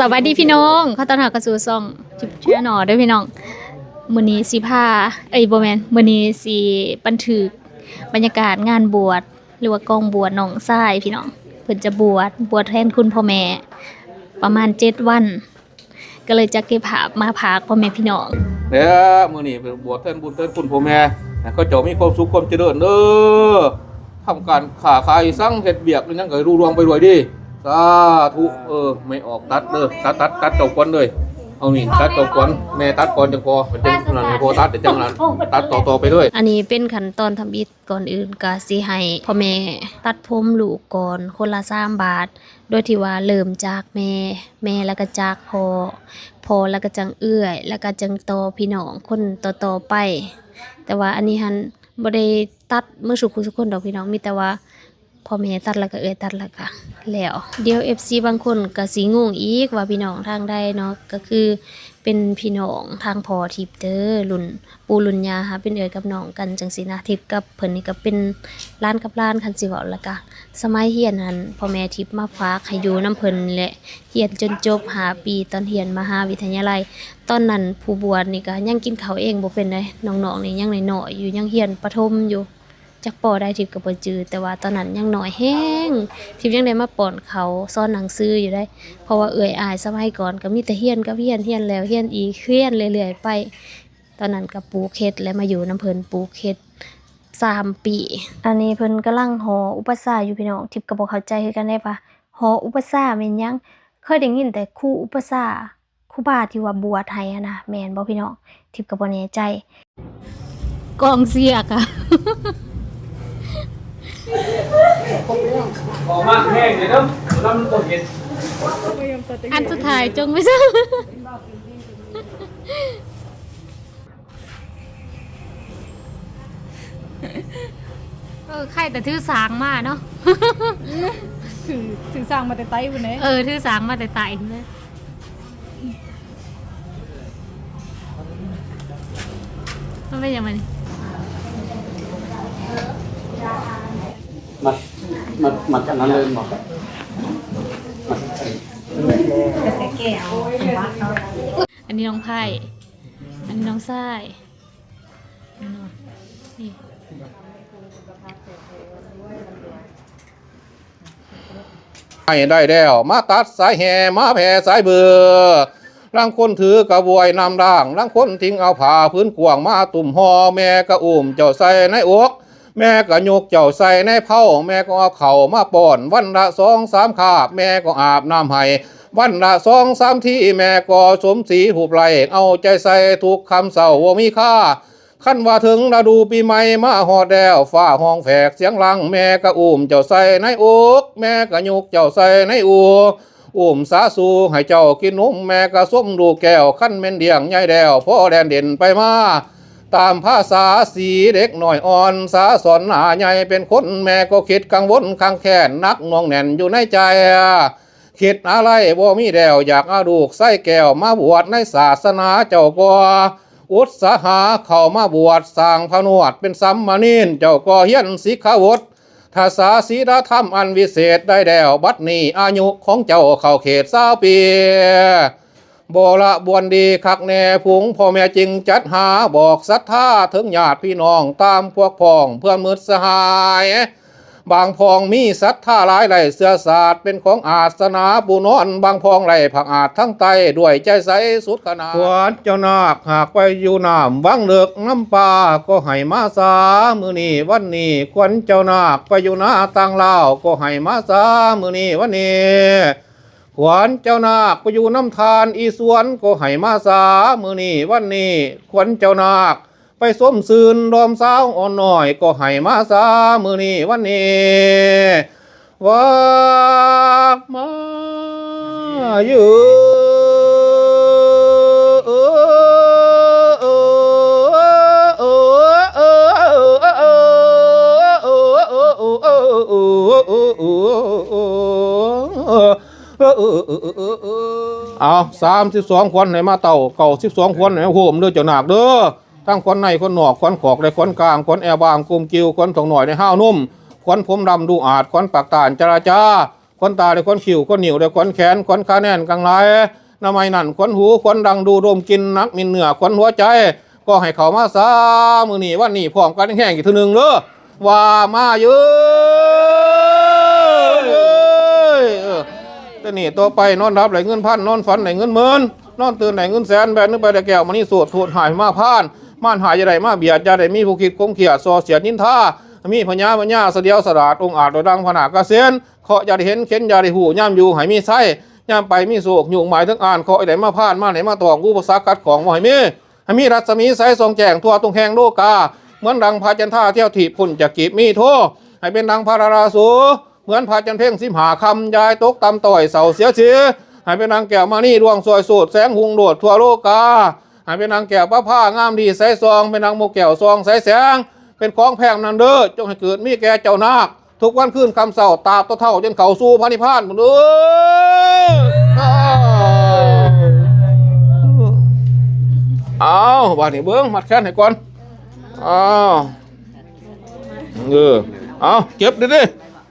สวัสดีพี่น้องขอต้อนรับเข้าสู่ช่องจิบเชื่อหนอด้วยพี่น้องมื้อนี้สิพาบ่แม่นมื้อนี้สิบันทึกบรรยากาศงานบวชหรือว่ากองบวชน้องชายพี่น้องเพิ่นจะบวชแทนคุณพ่อแม่ประมาณ7วันก็เลยจะเก็บภาพมาพากพ่อแม่พี่น้องเด้อมื้อนี้เป็นบวชแทนบุญแทนคุณพ่อแม่เขาเจ้ามีความสุขความเจริญเด้อทำการค้าขายสั่งเฮ็ดเวียกนั่นก็รุ่งเรืองไปด้วยดิสาธุไม่ออกตัดเด้อตัดเจ้าก่อนเลยเอานี่ตัดเจ้าก่อนแม่ตัดก่อนจังพอมันจังนั้นให้พอตัดเดี๋ยวจังนั้นตัดต่อไปด้วยอันนี้เป็นขั้นตอนทำอิฐก่อนอื่นก็สิให้พ่อแม่ตัดผมลูกก่อนคนละ3 บาทโดยที่ว่าเริ่มจากแม่แล้วก็จากพ่อแล้วก็จังเอื้อยแล้วก็จังต่อพี่น้องคนต่อไปแต่ว่าอันนี้หันบ่ได้ตัดมื้อสุขคนดอกพี่น้องมีแต่ว่าพ่อแม่ตัดแล้วก็เอื้อยตัดแล้วก็แล้วเดี๋ยว FC บางคนก็สิงงอีกว่าพี่น้องทางใดเนาะก็คือเป็นพี่น้องทางพ่อทิพย์เด้อรุ่นปู่รุ่นย่าหาเป็นเอื้อยกับน้องกันจังซี่นะทิพย์กับเพิ่นนี่ก็เป็นหลานกับหลานคันสิเว้าแล้วก็สมัยเรียนหันพ่อแม่ทิพย์มาฝากให้อยู่นํเพิ่นแหละเรียนจนจบ5 ปีตอนเรียนมหาวิทยาลัยตอนนั้นผู้บวชนี่ก็ยังกินข้าวเองบ่เป็นเลยน้องๆนี่ยังน้อยๆอยู่ยังเรียนประถมอยู่จักปอได้ทิพย์ก็บ่จือแต่ว่าตอนนั้นยังน้อยแฮงทิพย์ยังได้มาป้อนเขาสอนหนังสืออยู่ได้เพราะว่าเอื้อยอายสมัยก่อนก็มีแต่เรียนกับเรียนแล้วเรียนอีกเรียนเรื่อยๆไปตอนนั้นก็ปลูกเฮ็ดและมาอยู่นำเพิ่นปลูกเฮ็ด3 ปีอันนี้เพิ่นกำลังหออุปสาอยู่พี่น้องทิพย์ก็บ่เข้าใจคือกันได้ปะหออุปสาแม่นหยังเคยได้ยินแต่ครูอุปสาครูบาที่ว่าบวชให้นะแม่นบ่พี่น้องทิพย์ก็บ่แน่ใจกองเสียกอะออกมาแห้งเลยเด้อแล้วมันบ่เห็นอันสุดท้ายจงไม่ใช่ใครแต่ถือสางมาเนาะถือสร้างมาแต่ไต้พุ่นเด้ถือสางมาแต่ไต่เลยมันเป็นยังไงมันกันนั้นเลยบอกอันนี้น้องไผ่อันนี้น้องทรายนี่ให้ได้แล้วมาตัดสายแห่มาแผ่สายเบื่อร่างคนถือกระบวยนำด่างร่างคนทิ้งเอาผ้าพื้นกวางมาตุ่มห่อแม่กระอุ้มเจ้าใส่ในอกแม่ก็ยกเจ้าใส่ในเผาแม่ก็เอาเข่ามาป้อนวันละ2-3 คาบแม่ก็อาบน้ำให้วันละ2-3 ที่แม่ก็สมศรีหูปไหลเอาใจใส่ทุกคำเศร้าว่ามีค่าขั้นว่าถึงฤดูปีใหม่มาหอดแดวฟ้าห้องแฝกเสียงลังแม่ก็อุ้มเจ้าใส่ในอกแม่ก็ยกเจ้าใส่ในอุ้มสาสูให้เจ้ากินนมแม่ก็ส้มดูแก้วขั้นเม่นเดียงใหญ่แดวพ่อแดนเด่นไปมาตามภาษาสีเด็กหน่อยอ่อนสาสอนหนาใหญ่เป็นคนแม่ก็คิดกังวลข้างแค้นนักงวงแน่นอยู่ในใจคิดอะไรบ่มีแดวอยากเอาลูกไส้แก้วมาบวชในศาสนาเจ้าก็อุตสาหะเข้ามาบวชสร้างพระนวดเป็นสัมมานีนเจ้าก็เฮียนสิกขาวดถ้าสาศีลธรรมอันวิเศษได้แดวบัดนี้อายุของเจ้าเข้าเขต20 ปีโบละบวนดีคักแน่ผงพ่อแม่จึงจัดหาบอกศรัทธาถึงญาติพี่น้องตามพวกพ้องเพื่อนมิตรสหายบางพองมีศรัทธาหลายไหลเสื้อศาสตร์เป็นของอาสนาบุนอนบางพองไหลผักอาจทั้งไตด้วยใจใสสุดขนาดควรเจ้านาคหากไปอยู่น้ำวังเลือกน้ำปลาก็ให้มาสามือนี้วันนี้ควรเจ้านาคไปอยู่นาต่างลาวก็ให้มาสามือนี้วันนี้ขวัญเจ้านาคไปอยู่น้ำทานอีสวนก็ให้มาสามือนี้วันนี้ขวัญเจ้านาคไปส้มซืนรอมสาวอ่อนหน่อยก็ให้มาสามือนี้วันนี้ว่ามาอยู่เอา32 คนให้มาเต่าเก่า12 คนให้โหมเด้อเจ้านาคเด้อทั้งคนในคนนอกคนขอกและคนกลางคนแอบบางกุมกิ้วคนถงหน่อยในห้าวนุ่มคนผมดำดูอาจคนปากตานจราจา ขนตาได้ขนคิ้วขนนิ้วได้ขนแขนขนขาแน่นกลางไหลน้ำไม้นั่นขนหูขนดังดูดมกินนักมินเหนือขนหัวใจก็ให้เขามาซามือนี่วันนี้พร้อมกันแห้งอีกทีนึงเด้อว่ามาเยอะแต่นี่ต่อไปนอนรับไหลเงินพันนอนฝันไหลเงินหมื่นนอนตื่นไหลเงินแสนแบบนึกไปแต่แก้วมันนี่สวดโทษหายมาพานม่านหายจะได้มาเบียดจะได้มีผู้คิดคงเขียดซอเสียนินท่ามีพญาเสดียวสลาดองอาจโดยดังผนากระเซียนเคาะจะได้เห็นเข็นจะได้หูย่ำอยู่หายมีไส้ย่ำไปมีโศกยุ่งหมายทั้งอ่านเคาะไหนมาพานมาไหนมาตองกู้ภาษากัดของหอยมีรัศมีใสทรงแจงทั่วตรงแหงโลกาเหมือนดังพาจันท่าเที่ยวถีบพุ่นจากกีบมีโทให้เป็นดังพาราสูเหมือนพาจันเพ่งสิมหาคำยายตกตำต่อยเสาเสียชีให้เป็นนางแก้วมานี่ดวงสวยโสดแสงหุงโดดทั่วโลกาให้เป็นนางแก้วผ้างามดีใสซองเป็นนางโมแก้วซองใสแสงเป็นของแพงนันเด้อจงให้เกิดมีแก่เจ้านาคทุกวันคืนคำเสาตาบตัวเท่าจนเขาสู้พระนิพพานหมดเลยเอาบาดนี้เบิ้งมัดแขนให้ก่อนเอาเก็บดิ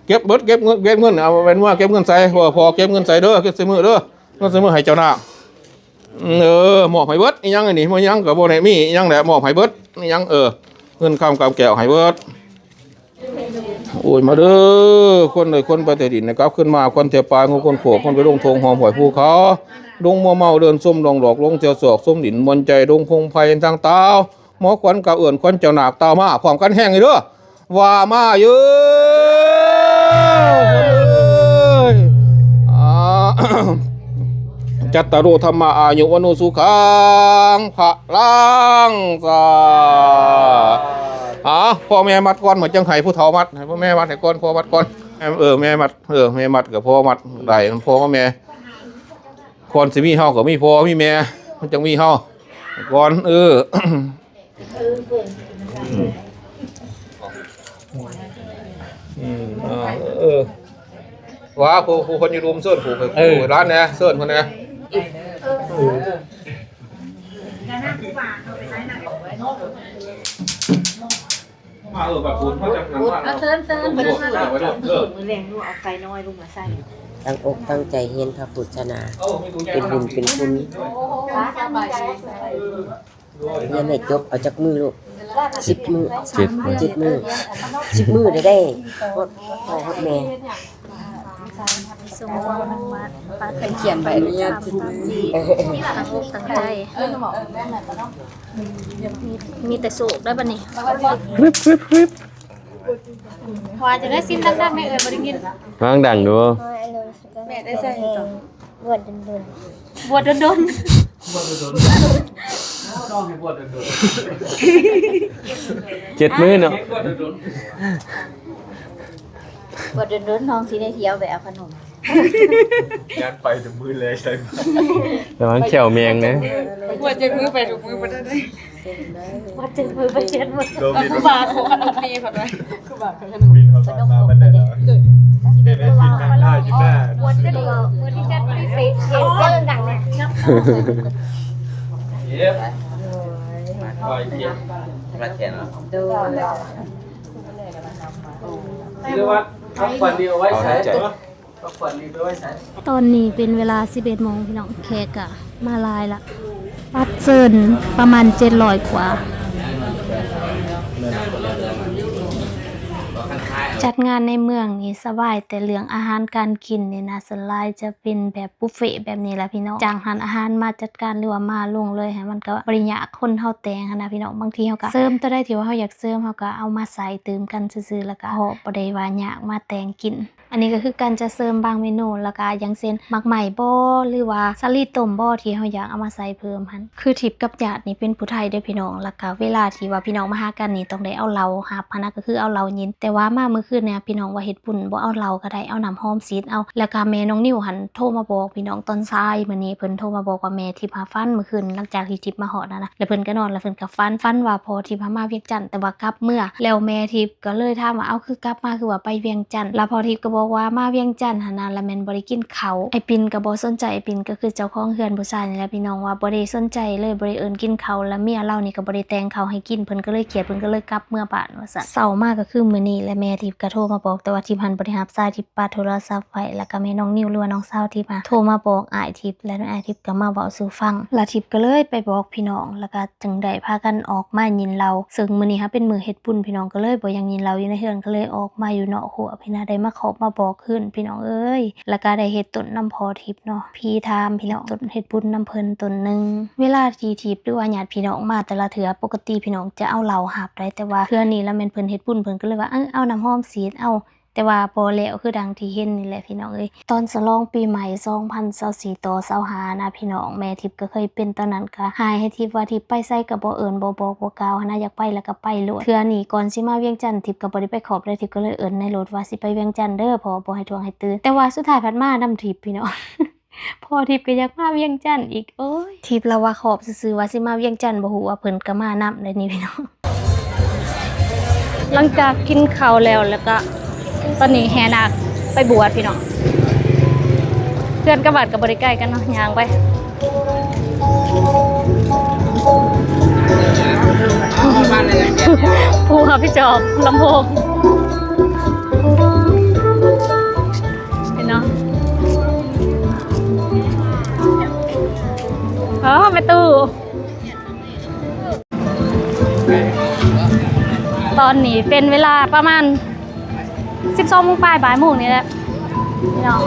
เก็บเบิดเก็บเงินเอาเป็นว่าเก็บเงินใส่พอเก็บเงินใส่เด้อเก็บใส่มือเด้อเงินใส่มือให้เจ้านาคหมอบให้เบิดนี่ยังไงนี่มันยังกับโบไหนมียังแหละหมอบให้เบิดนี่ยังเงินคำกำแก้วให้เบิดโอ้ยมาเด้อคนเลยคนไปแต่ดินนะครับขึ้นมาคนเทียปลายคนโขกคนไปลงทงหอมหอยภูเขาดงมัวเมาเดินส้มดองดอกลงเจียวศอกส้มดินมนใจดงพงไผ่ทางตาหมอควันกับเอื่นควันเจ้าหนักตามาพร้อมกันแห้งเลยเด้อว่ามาเยอะจัตตารุธรรมะอายุวนุสุขังพระลังสาพ่อแม่มัดก่อนเหมือนจังไห้ผู้เฒ่ามัดให้พ่อแม่มัดให้ก่อนพ่อมัดก่อนแม่มัดแม่มัดกับพ่อมัดได้พ่อกับแม่ก่อนสิมีเฮากับมีพ่อมีแม่มันจังมีเฮาก่อนว่าผู้คนอยู่รุมเสิร์ฟผู้ร้านเนี่ยเสิร์ฟคนเนี่ยมาแบบคุณเขาจะนั่งมาเสิร์ฟมือแรงลูกเอาไก่น้อยลูกมาใส่ตั้งอกตั้งใจเฮียนพระพุทธศาสนาเป็นบุญเป็นคุณเรียนให้จบเอาจากมือลูก10 มือ7 มือ10 มือได้พ่อแม่สมบูรณ์วัดปาตเขียนใบอนุญาตตั้งอกตั้งใจมีแต่สุขได้ป่ะนี่พอจะได้สิ้นดังๆไม่เอ่ยบ่ได้ยินฟังดังดูแม่ได้ใส่บวชดน7 มื้อเนาะบวชดนน้องสิได้เที่ยวไปเอาขนมงานไปถึงมือเลยใช่ระวังแขวแมงนะว่าจะมือไปถูกมือไปได้ว่าจะมือไปเช็ดมือครูบาขอขนมฟรีผ่อนไว้ครูบาขอขนมขนมมาบันไดที่เป็นว่าบวชจะดูมือที่จะไม่เสียเรื่องดังเลยคอยเทียบมาแขนดูหรือว่าเอาขวัญดีเอาไว้ใช้ตอนนี้เป็นเวลา 11 โมงพี่น้องแขกอะมาลายละปัดเซินประมาณ700 กว่าจัดงานในเมืองนี่สบายแต่เรื่องอาหารการกินนี่นะส่วนหลายจะเป็นแบบบุฟเฟ่แบบนี้แหละพี่น้องจ้างหันอาหารมาจัดการหรือว่ามาลงเลยให้มันก็ปริญญาคนเฮาแต่งนะพี่น้องบางทีเฮาก็เสริมตัวได้ที่ว่าเฮาอยากเสริมเฮาก็เอามาใส่เติมกันซื่อๆแล้วก็เฮาบ่ได้ว่ายากมาแต่งกินอันนี้ก็คือการจะเสริมบางเมนูแล้วก็อย่างเช่นหมักไหม้บ่หรือว่าสลีต้มบ่ที่เฮาอยากเอามาใส่เพิ่มหั่นคือทิพย์กับญาตินี่เป็นผู้ไทยเด้อพี่น้องแล้วก็เวลาที่ว่าพี่น้องมาหากันนี่ต้องได้เอาเหล้าหับหั่นนะก็คือเอาเหล้ายินแต่ว่ามามื้อคืนเนี่ยพี่น้องว่าเฮ็ดบุญบ่เอาเหล้าก็ได้เอาน้ำหอมซีดเอาแล้วก็แม่น้องนิ้วหันโทรมาบอกพี่น้องตอนซ้ายมื้อนี้เพิ่นโทรมาบอกว่าแม่ทิพย์หาฟันมื้อคืนหลังจากที่ทิพย์มาฮอดนะแล้วเพิ่นก็นอนแล้วเพิ่นก็ฟันว่าพอทิพย์มาเวียงจันทน์แต่ว่ากลับเมื่อแล้วแม่ทิพย์ก็เลยถามว่าเอาคือกลับมาคือว่าไปเวียงจันทน์แล้วพอทิพย์ก็บ บอกว่ามาเวียงจันทน์หนาละแม่นบ่ได้กินข้าวไอ้ปินก็บ่สนใจไอ้ปินก็คือเจ้าของเฮือนผู้ชายนี่แหละพี่น้องว่าบ่ได้สนใจเลยบ่ได้เอิ้นกินข้าวแล้วเมียเรานี่ก็บ่ได้แต่งข้าวให้กินเพิ่นก็เลยเครียดเพิ่นก็เลยกลับเมื่อบ้านว่าซั่นเช้ามาก็คือมื้อนี้และแม่ทิพย์ก็โทรมาบอกแต่ว่าทิพย์หันบ่ได้รับสายทิพย์ปาโทรศัพท์ไว้แล้วก็แม่น้องนิวหรือว่าน้องสาวทิพย์โทรมาบอกอ้ายทิพย์และอ้ายทิพย์ก็มาเว้าสู่ฟังแล้วทิพย์ก็เลยไปบอกพี่น้องแล้วก็จึงได้พากันออกมายินเราซึ่งมื้อนี้เป็นมื้อเฮ็ดบุญพี่น้องก็เลยบ่ยังยินเราอยู่ในเฮือนก็เลยออกมาอยู่นอกหัวพี่น้าได้มาขอบมาบอกขึ้นพี่น้องเอ้ยแล้วก็ได้เฮ็ดต้นน้ำพอทิพย์เนาะพี่ทามพี่น้องต้นเฮ็ดบุญน้ำเพิ่นต้นนึงเวลาที่ทิพย์หรือว่าญาติพี่น้องมาแต่ละเทื่อปกติพี่น้องจะเอาเหล้าหับได้แต่ว่าเทื่อนี้แล้วแม่นเพิ่นเฮ็ดบุญเพิ่นก็เลยว่าเอาน้ำหอมศีลเอาแต่ว่าบ่แล้วคือดังที่เห็นนี่แหละพี่น้องเอ้ยตอนฉลองปีใหม่2024ต่อ25นะพี่น้องแม่ทิพย์ก็เคยเป็นตอนนั้นก็หายให้ทิพย์ว่าทิพย์ไปไสก็บ่เอิ้นบ่บอกบ่กล่าวนะอยากไปแล้วก็ไปโลดเทื่อนี้ก่อนสิมาเวียงจันทน์ทิพย์ก็บ่ได้ไปขอบเลยทิพย์ก็เลยเอิ้นในรถว่าสิไปเวียงจันทน์เด้อเพราะบ่ให้ทวงให้ตื่นแต่ว่าสุดท้ายพัดมานำทิพย์พี่น้อง พอทิพย์ก็อยากมาเวียงจันทน์อีกโอ้ยทิพย์ละว่าขอบซื่อๆว่าสิมาเวียงจันทน์บ่ฮู้ว่าเพิ่นก็มานำได้นี่พี่น้องหลังจากกินข้าวแล้วก็ตอนนี้แห่นาคไปบวชพี่น้องเพื่อนกับวัดกับบริใกล้กันเนาะย่างไปภูเขาพี่จอบลำโพงพี่น้องไปตู้ตอนนี้เป็นเวลาประมาณ12 โมงบ่ายโมงนี่แหละพี่น้อง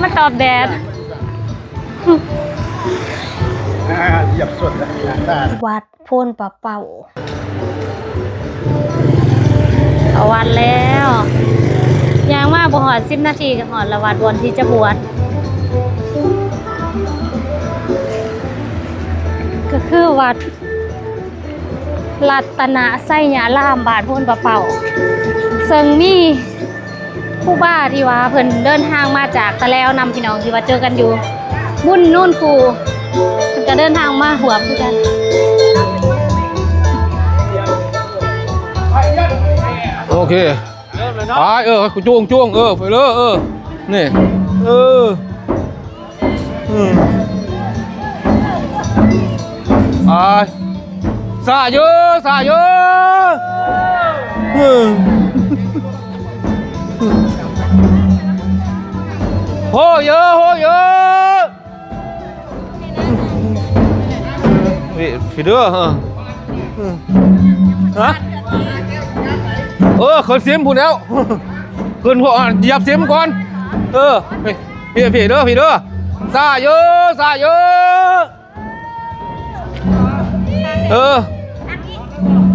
มาตอบแดดเหยียบส่วนวัดโพนปะเป่าเอาวัดแล้วยังว่าบ่หอด10 นาทีก็หอดละวัดวันที่จะบวชก็คือวัดรัตนไสยารามบ้านโพนปะเป่าซึ่งมีผู้บ้าที่ว่าเพิ่นเดินทางมาจากตะแล้วนำพี่น้องที่ว่าเจอกันอยู่บุญนู่นกูเพิ่นก็เดินทางมาหวมคือกันโอเคไปจ้วงไปเลยนี่สาเยอะโหเยอะฟีเดอร์ฮะคนเสียมพูดแล้วคนพวกหยับเสียมก่อนพี่เด้อซาเยอะ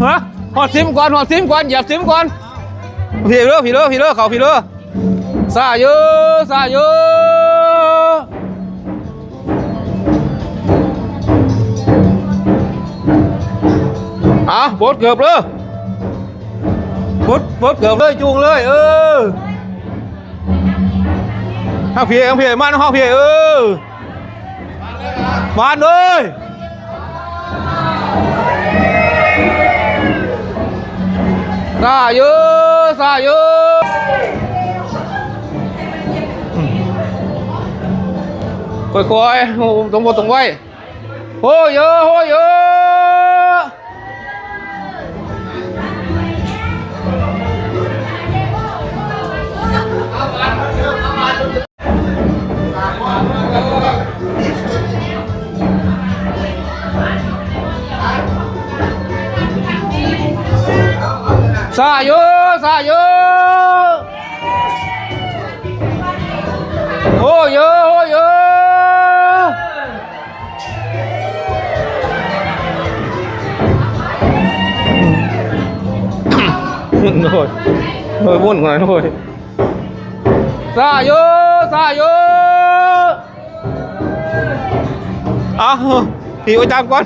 ฮะหอดซิมก่อนหยับซิมก่อนพี่เด้อเขาพี่เด้อซาเยอะบดเกือบเลยบดเกือบเลยจูงเลยห้าเพียมันห้าเพียมันเลยซาเยอะค่อยๆตรงไว้โหเยอะซาเยอะโอ้เยอะโอ้ยวุ่นหน่อยหน่อยซาเยอะพี่อาจารย์ก่อน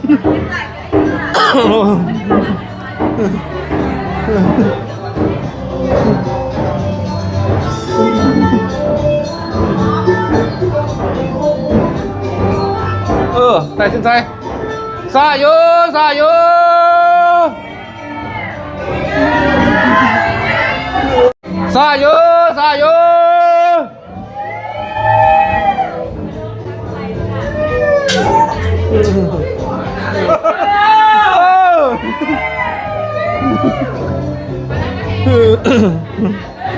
ใส่ สาโยสาโยสาโยสาโย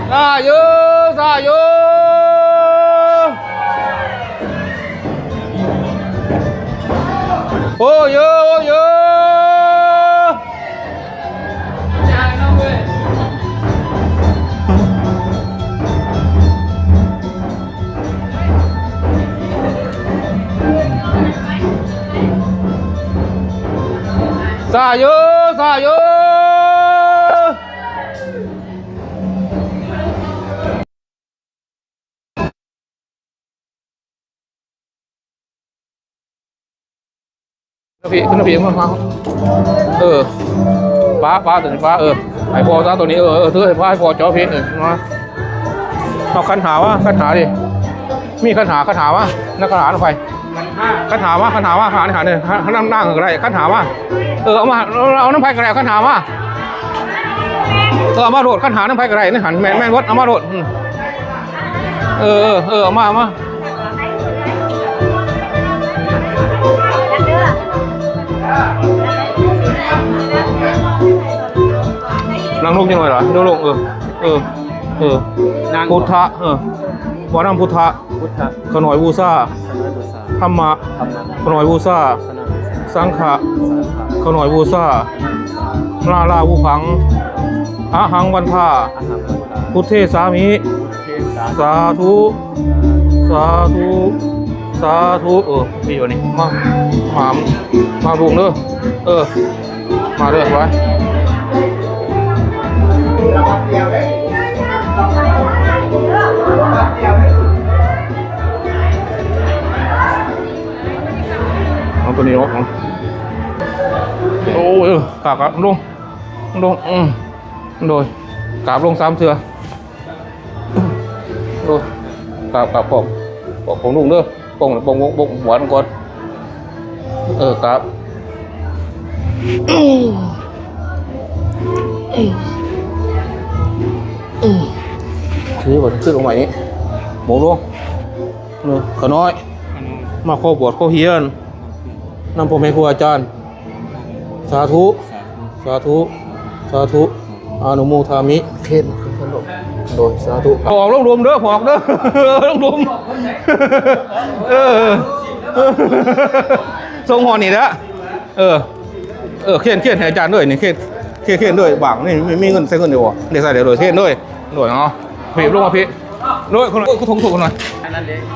สาโยสาโยโอ้โยโยสาโยสาโยพี่ขึ้นพี่มาป้าตัวนี้ป้าไอพอซะตัวนี้ถือไอป้าไอพอจ่อพี่มาเอาคันหาวะคันหาดิมีคันหาวะนักคันหาลงไปคันหาวะหาเนี่ยนั่งอะไรคันหาวะเอามาเอาน้ำไผ่กระไรคันหาวะเอามาโดดคันหาน้ำไผ่กระไรนี่หันแม่นวัดเอามาโดดเอามานั่งลงยังไงเหรอนั่งลงพุทธะวานังพุทธะขน่อยบูซาธรรมะขน่อยบูซาสังฆะขน่อยบูซาลาบูพังอาหังวันทาพุทเทสามิสาธุพี่วันนี้มาบุงเด้อมาเด้อไว้เอาตัวนี้ออกโอ้ยกราบลงโดยกราบลง3 เทื่อโดยกราบบอกของลุงเด้อปงหวานก่อนครับคือว่าขึ้นลงใหม่นี้หมูลงขน้อยมาข้อบวชข้อเฮียนนำพ่อแม่ครูอาจารย์สาธุอานุโมทามิเข็นขนมโดยสาธุออกลงรวมเด้อพอกเด้อลงรวมทรงหอนี่แล้วเขียนให้อาจารย์ด้วยนี่เขียนด้วยบางนี่มีเงินใส่เงินเดียวเด็กใส่เดี๋ยวเขียนด้วยเนาะพี่ลงมาพี่ด้วยคนก็ทงถูกหน่อย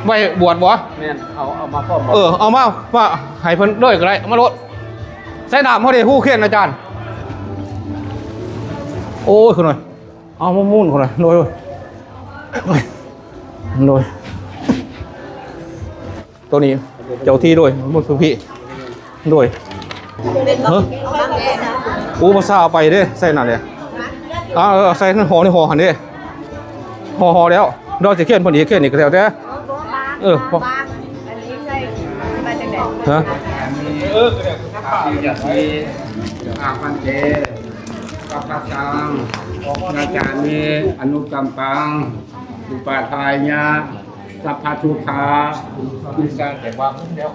ใบบวชบ่แม่นเอามาพ่อเอามาว่าให้เพิ่นด้วยก็ได้เอามาลดใส่ดาบเขาดิผู้เขียนอาจารย์โอ้ยคนหน่อยเอามามุ่นคนหน่อยโดยตัวนี้เจ้าที่ด้วยมุ่นพี่ด้วยภาษาไปเด้ใส่หนาเลยใส่นั่นห่อในห่อหันเด้ห่อแล้วเราจะเขียนพอดีเขียนอีกแล้วแต่ฮะอย่างนี้อาพันเตกัปปะตังนาจามิอนุกัมปังอุปาทายะสัพพทุกขาวิสาแต่ว่าแล้ว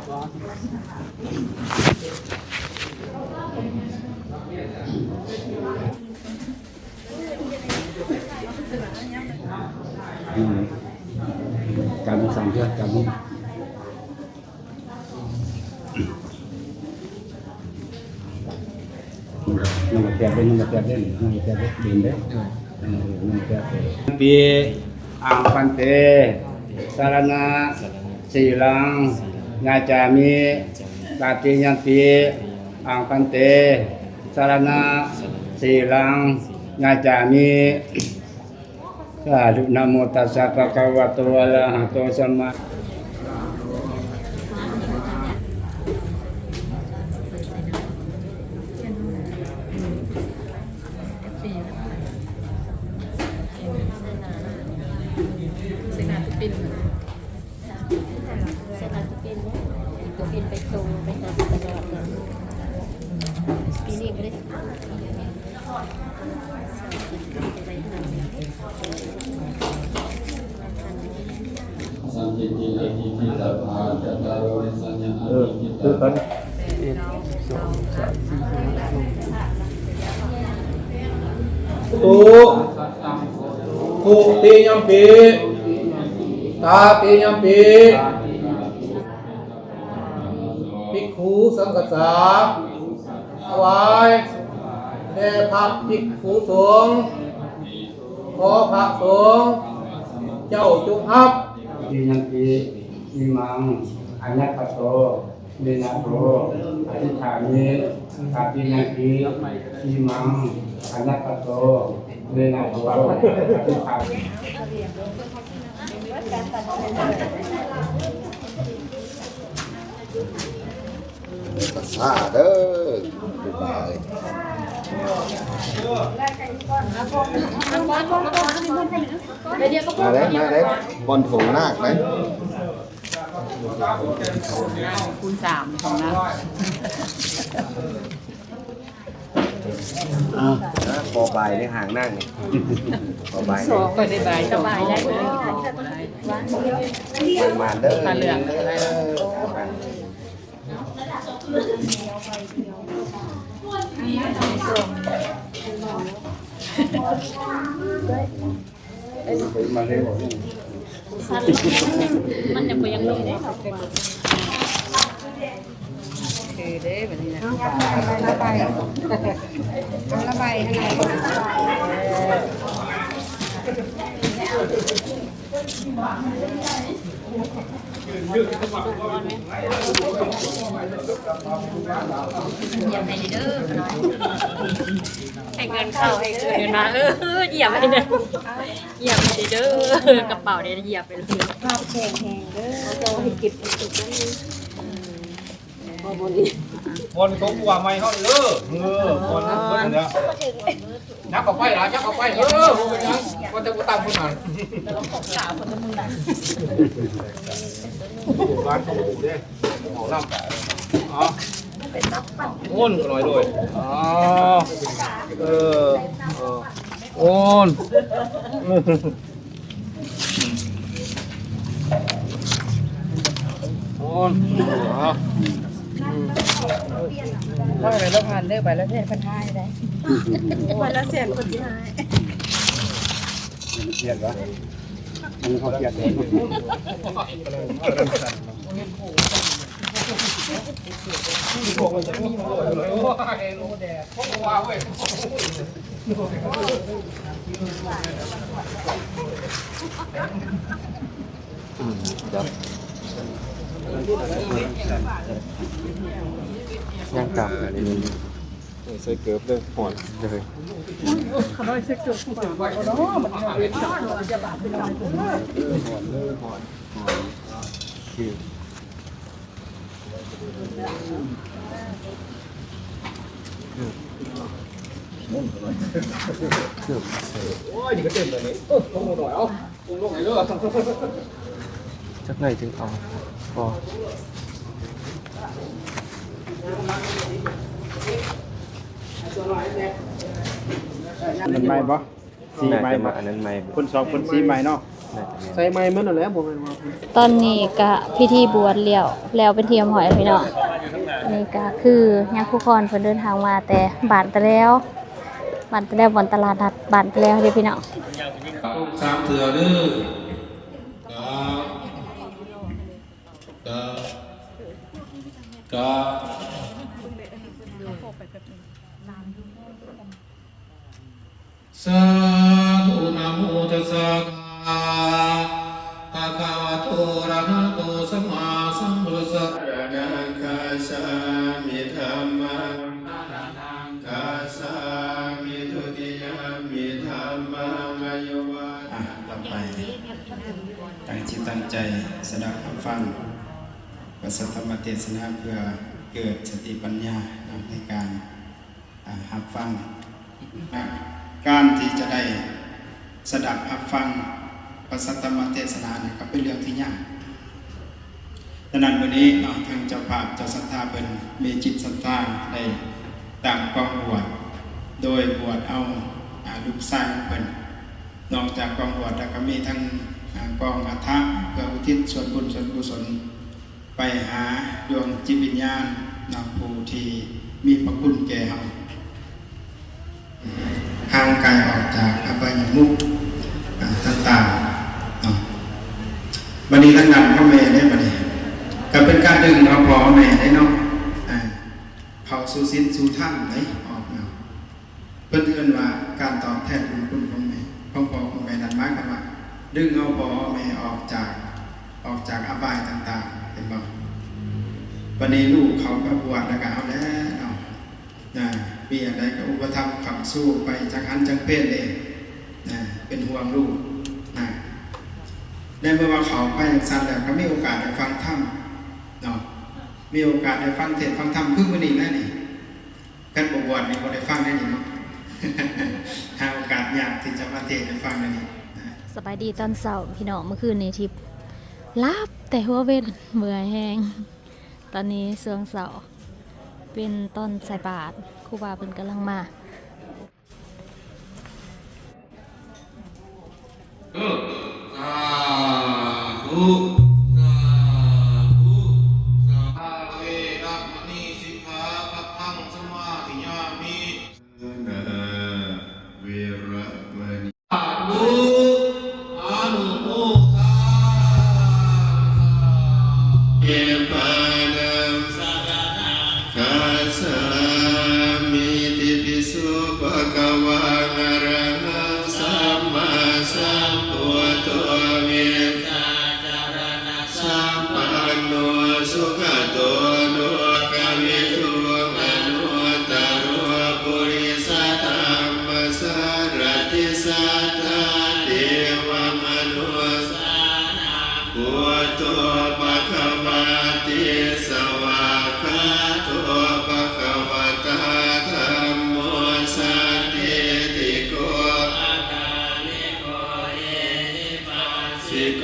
การสั่งเพื่อการนี้น้ำมันแตกได้ดินได้น้ำมันแตกปีอังพันเตสารณะสีลังญาจามิตาติยันติอังพันเตสารณะสีลังญาจามิสาธุนะโมตัสสะภะคะวะโตอะระหะโตสัมมา คือกันตุติยัมปิตาติยัมปิภิกขุสังฆสาถวายแด่พระภิกษุสงฆ์ขอพระสงฆ์เจ้าจงรับ ติยัมปิอิมังอัญญคโตเนนะโตอธิษฐานิกาติยัมปิอิมังอัญญคโตเนนะโตอธิษฐานิ ซาเด้อกูบายมาได้บอลผงนาคไหม คูณ3ของนะ พอบายในห่างนั่งนี่พอบาย สองก็ได้ใบสบายได้เลย มาเด้อ ตาเหลืองอะไร มาเลย มันยังบ่ยังมีเด้ คือเด้แบบนี้นะ ระบายให้ไหน ให้เงินเข้าให้เงินมาเหยียบไปเด้อเหยียบไปเด้อกระเป๋าเนี่ยเหยียบไปเลย ภาพแข็งแห้งเด้อโตให้เก็บสุดๆนั่นนี่บ่บ่ดี บอลเขากว่าไม่เขาเด้อบอลนั่นเพิ่นเนี่ยยักเข้าไปล่ะยักเข้าไปบ่เป็นหยังบ่จะบ่ตามเพิ่นน่ะร้านเขาบ่เด้เอาน้ำอ๋อโอนก็หน่อยด้วยอ๋อโอนโอนอ๋อ ว่าอะไรแล้วผ่านเด้อไปแล้วแท้พันท้ายได้ วันละแสนคนที่หาย เกียดวะมันเขาเกียดเลย ย่างกลับนี่ใส่เกือบเลยหอนเลย โอ้ยนี่ก็เต็มเลยนี่ลงหน่อยเอาลงไหนเด้อ จักไหนถึงเอาพอ มันไม่ปะสี น่า ไม่ จะมา ปะ อันนั้นไม่ คนสองคนสีไม่เนาะ น่าจะแม่น ใส่ไม่เหมือนนั่นแหละบอกเลยว่า ตอนนี้ก็พิธีบวชแล้วเป็นที่หอยพี่น้องนี่ก็คือยังผู้คนเพิ่นเดินทางมาแต่บ้านตะแล้วบนตลาดนัดบ้านตะแล้วเด้อพี่น้อง สามเถื่อเด้อกะสาธุนะโมตัสสะภะคะวะโตอะระหะโตสัมมาสัมพุทธัสสะอะระหังคัสสามิธัมมังคัสสามิทุติยมปิธัมมังอายุวัฏ ต่อไปตั้งจิตตั้งใจสดับรับฟังพระสัทธรรมเทศนาเพื่อเกิดสติปัญญาในการรับฟังการที่จะได้สดับรับฟังพระสัทธรรมเทศนาเนี่ยก็เป็นเรื่องที่ยากดังนั้นวันนี้ทางเจ้าภาพเจ้าศรัทธาเป็นมีจิตศรัทธาได้ตามความบวชโดยบวชเอา ลูกชายของเพิ่นนอกจากกองบวชแล้วก็มีทั้งกองอัฐะเพื่ออุทิศส่วนบุญส่วนกุศลไปหาดวงจิตวิญญาณผู้ที่มีพระคุณแก่เฮาห่างไกลออกจากอบายมุขต่างๆบัดนี้ทั้งนั้นพ่อแม่ได้บัดนี้ก็เป็นการดึงเอาพ่อแม่ได้เนาะเขาสู่ศีลสู่ธรรมได้ออกมาเพิ่นเอิ้นว่าการตอบแทนบุญคุณของแม่ของพ่อของแม่นั้นหมายความว่าดึงเอาพ่อแม่ออกจากอบายต่างๆเห็นบ่วันนี้ลูกเขาก็บวชแล้วก็เอาแล้วเนาะมีอะไรก็อุปถัมภ์ขับสู้ไปจังหันจังเพศเลยเป็นห่วงลูกในเมื่อว่าเขาไปสั้นแล้วก็มีโอกาสได้ฟังธรรมเนาะมีโอกาสได้ฟังเทศน์ฟังธรรมมื้อนี้นะนี่กันบวชนี่บ่ได้ฟังได้นี่เนาะ หาโอกาสยากที่จะมาเทศน์ให้ฟังได้นี่สบายดีตอนเช้าพี่น้องเมื่อคืนนี้ทิพย์ลับแต่หัวเว้นเมื่อยแห้งตอนนี้เสื่องเสาเป็นตอนใส่บาตรครูบาเพิ่นกำลังมาสาธุสาธุสาเวรัมณีสิกขาปัฏฐังสมาธิยามินาเวระมณีสาธุอนุโมทนาเยปานังสารนังคัสสามิติปิโสภะคะวะอะระหังสัมมาสัมพุทโธเวสาจารณะสัมปันโนสุขโตโลกวิทูมนุตตโรปุริสธรรมสารติสัทธาเทวมนุสานังพุทโธภควาติสวากขาโตภควตาธัมโมสันติติโกอาคาลิโกเยหิปัสสิโก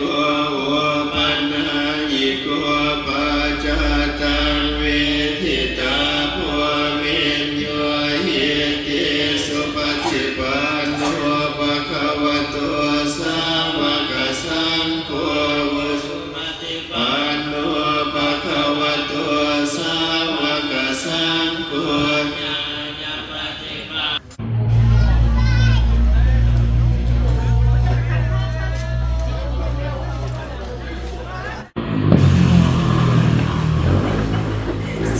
อุปันนายิโกปัจจตังเวทิตาภววิญโยหิติสุปฏิปันโนภควโตสาวกสังโฆสุปฏิปันโนภควโตสาวกสังโฆญาณปฏิปัน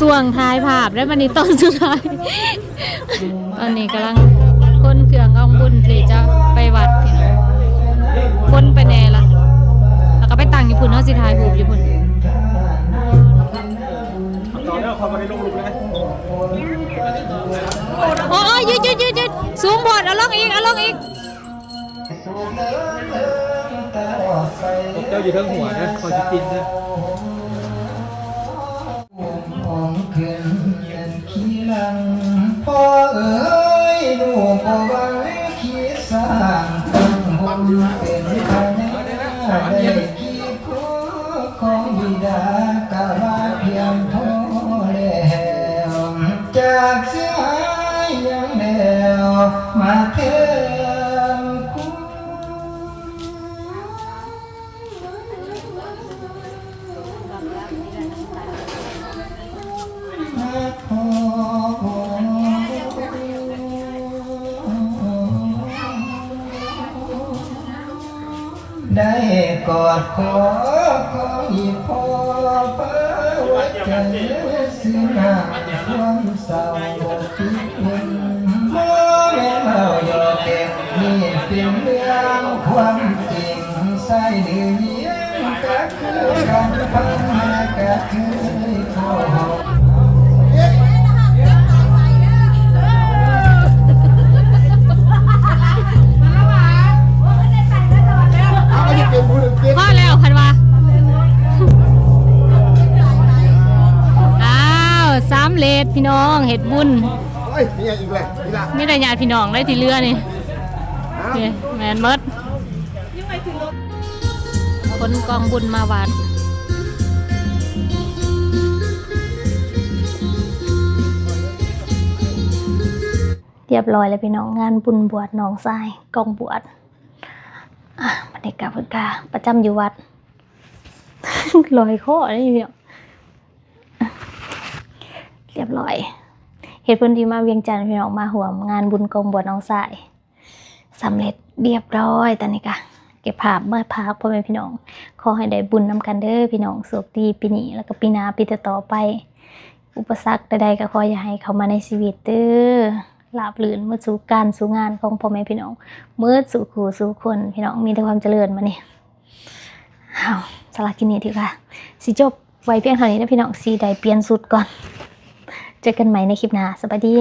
ส่วงท้ายภาพได้วันนี้ตอนสุดท้าย ตอนนี้กำลังคนเครื่องเอาบุญที่จะไปวัดพี่น้องคนไปแน่ละแล้วก็ไปตั้งอยู่พุ่นเนาะสิทายหูอยู่พุ่น ต่อเนื่องความไม่ได้ลงลุกเลย โอ้ยยืดสูงบอดเอาลงอีก เจ้าอยู่ทั้งหัวนะคอยจะกินนะ ขึ้นเป็นขี้ลังพ่อเอ๋ยลูกก็ไว้ขี้สร้างตั้งหุ่นเป็นพญาได้ขี้คู่ของบิดากะว่าเพียงพอแล้วจากเสียหายยังแล้วมาเทมคู่ ได้กอดคอของอีพ่อเป้าวัดใจสิ้นหาความเศร้าคิดเห็นพ่อแม่เมาหยอกเด็กนี่เป็นเรื่องความจริงใส่เดือดเยี่ยมก็คือการพันแม่ก็คือพ่อพ่อแล้วคันว่าอ้าว3เลดพี่น้องเฮ็ดบุญไม่ได้ญาติพี่น้องเลยที่เรือนี่แม่นหมดคนกองบุญมาวัด เรียบร้อยแล้วพี่น้องงานบุญบวชน้องทรายกองบวชบรรยากาศพุทธาประจำอยู่วัด ลอยข้อนี่พี่น้องเรียบร้อยเหตุผลที่มาเวียงจันทร์พี่น้องมาห่วมงานบุญกองบวชน้องทรายสำเร็จเรียบร้อยตอนนี้ค่ะเก็บภาพเมื่อพักพ่อแม่พี่น้องขอให้ได้บุญนำกันเด้อพี่น้องสุขดีปีนี้แล้วก็ปีหน้าปีต่อไปอุปสรรคใดๆก็ขออย่าให้เข้ามาในชีวิตเด้อลาบลื่นเมื่อสู่การสู่งานของพ่อแม่พี่น้องเมื่อสู่คู่สู่คนพี่น้องมีแต่ความเจริญมานี่สลากินนี่ดีกว่าสิจบไว้เพียงเท่านี้นะพี่น้องสิได้เปลี่ยนสุดก่อนเจอกันใหม่ในคลิปหน้าสวัสดี